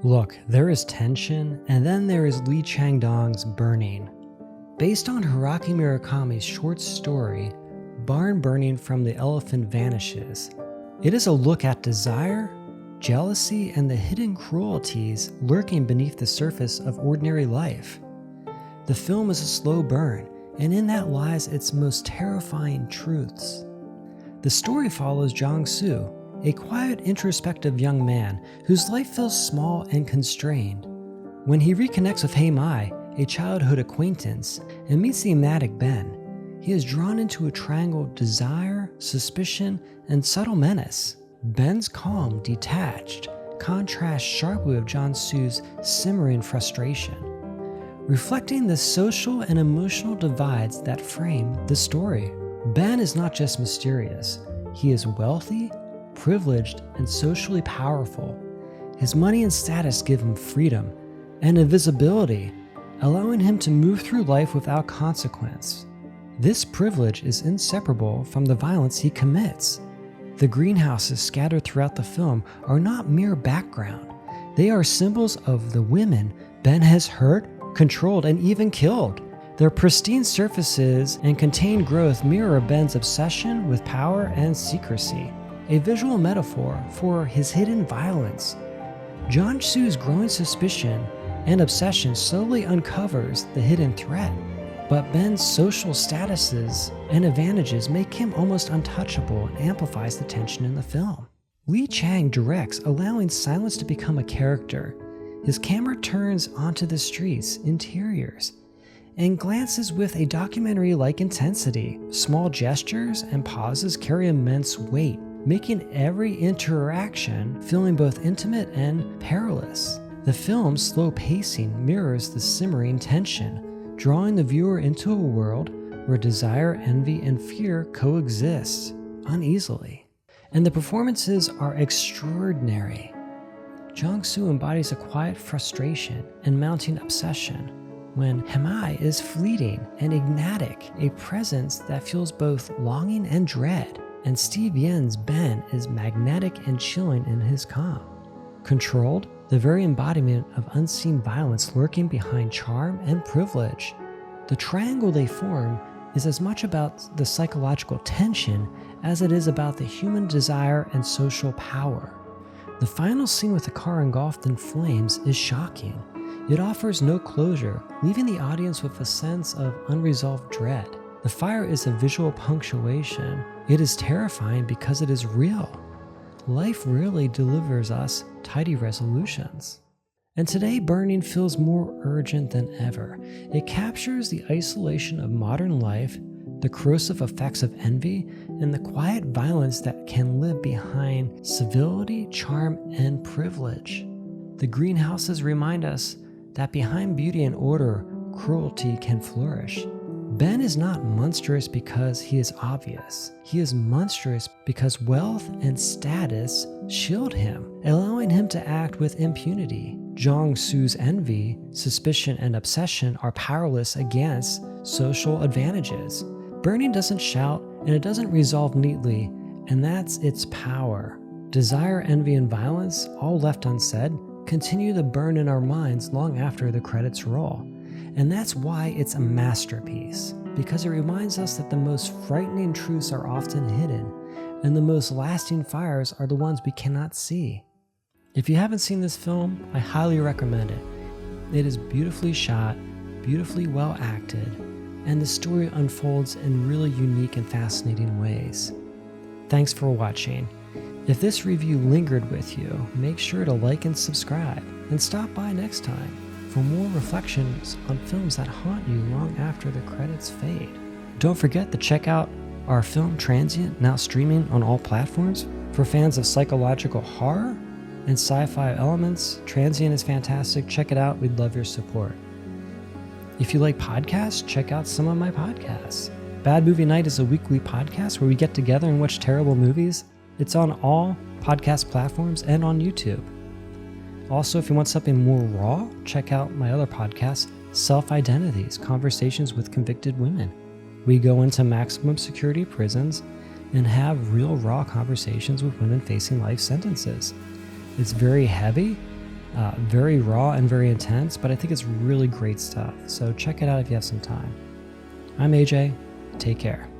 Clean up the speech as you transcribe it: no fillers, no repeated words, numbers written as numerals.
Look, there is tension, and then there is Lee Chang-dong's Burning. Based on Haruki Murakami's short story, Barn Burning from the Elephant Vanishes, it is a look at desire, jealousy, and the hidden cruelties lurking beneath the surface of ordinary life. The film is a slow burn, and in that lies its most terrifying truths. The story follows Jong-soo, a quiet, introspective young man whose life feels small and constrained. When he reconnects with Mai, a childhood acquaintance, and meets the enigmatic Ben, he is drawn into a triangle of desire, suspicion, and subtle menace. Ben's calm, detached, contrasts sharply with Jong-soo's simmering frustration, reflecting the social and emotional divides that frame the story. Ben is not just mysterious. He is wealthy, privileged, and socially powerful. His money and status give him freedom and invisibility, allowing him to move through life without consequence. This privilege is inseparable from the violence he commits. The greenhouses scattered throughout the film are not mere background. They are symbols of the women Ben has hurt, controlled, and even killed. Their pristine surfaces and contained growth mirror Ben's obsession with power and secrecy, a visual metaphor for his hidden violence. Jong-soo's growing suspicion and obsession slowly uncovers the hidden threat, but Ben's social statuses and advantages make him almost untouchable and amplifies the tension in the film. Lee Chang directs, allowing silence to become a character. His camera turns onto the streets, interiors, and glances with a documentary-like intensity. Small gestures and pauses carry immense weight, making every interaction feeling both intimate and perilous. The film's slow pacing mirrors the simmering tension, drawing the viewer into a world where desire, envy, and fear coexist uneasily. And the performances are extraordinary. Jong-soo embodies a quiet frustration and mounting obsession, when Mai is fleeting and enigmatic, a presence that feels both longing and dread, and Steve Yen's Ben is magnetic and chilling in his calm. Controlled, the very embodiment of unseen violence lurking behind charm and privilege. The triangle they form is as much about the psychological tension as it is about the human desire and social power. The final scene with the car engulfed in flames is shocking. It offers no closure, leaving the audience with a sense of unresolved dread. The fire is a visual punctuation. It is terrifying because it is real. Life rarely delivers us tidy resolutions. And today, Burning feels more urgent than ever. It captures the isolation of modern life, the corrosive effects of envy, and the quiet violence that can live behind civility, charm, and privilege. The greenhouses remind us that behind beauty and order, cruelty can flourish. Ben is not monstrous because he is obvious. He is monstrous because wealth and status shield him, allowing him to act with impunity. Jong-soo's envy, suspicion, and obsession are powerless against social advantages. Burning doesn't shout, and it doesn't resolve neatly, and that's its power. Desire, envy, and violence, all left unsaid, continue to burn in our minds long after the credits roll. And that's why it's a masterpiece, because it reminds us that the most frightening truths are often hidden, and the most lasting fires are the ones we cannot see. If you haven't seen this film, I highly recommend it. It is beautifully shot, beautifully well acted, and the story unfolds in really unique and fascinating ways. Thanks for watching. If this review lingered with you, make sure to like and subscribe, and stop by next time for more reflections on films that haunt you long after the credits fade. Don't forget to check out our film Transient, now streaming on all platforms. For fans of psychological horror and sci-fi elements, Transient is fantastic. Check it out. We'd love your support. If you like podcasts, check out some of my podcasts. Bad Movie Night is a weekly podcast where we get together and watch terrible movies. It's on all podcast platforms and on YouTube. Also, if you want something more raw, check out my other podcast, Self-Identities, Conversations with Convicted Women. We go into maximum security prisons and have real raw conversations with women facing life sentences. It's very heavy, Very raw and very intense, but I think it's really great stuff. So check it out if you have some time. I'm AJ. Take care.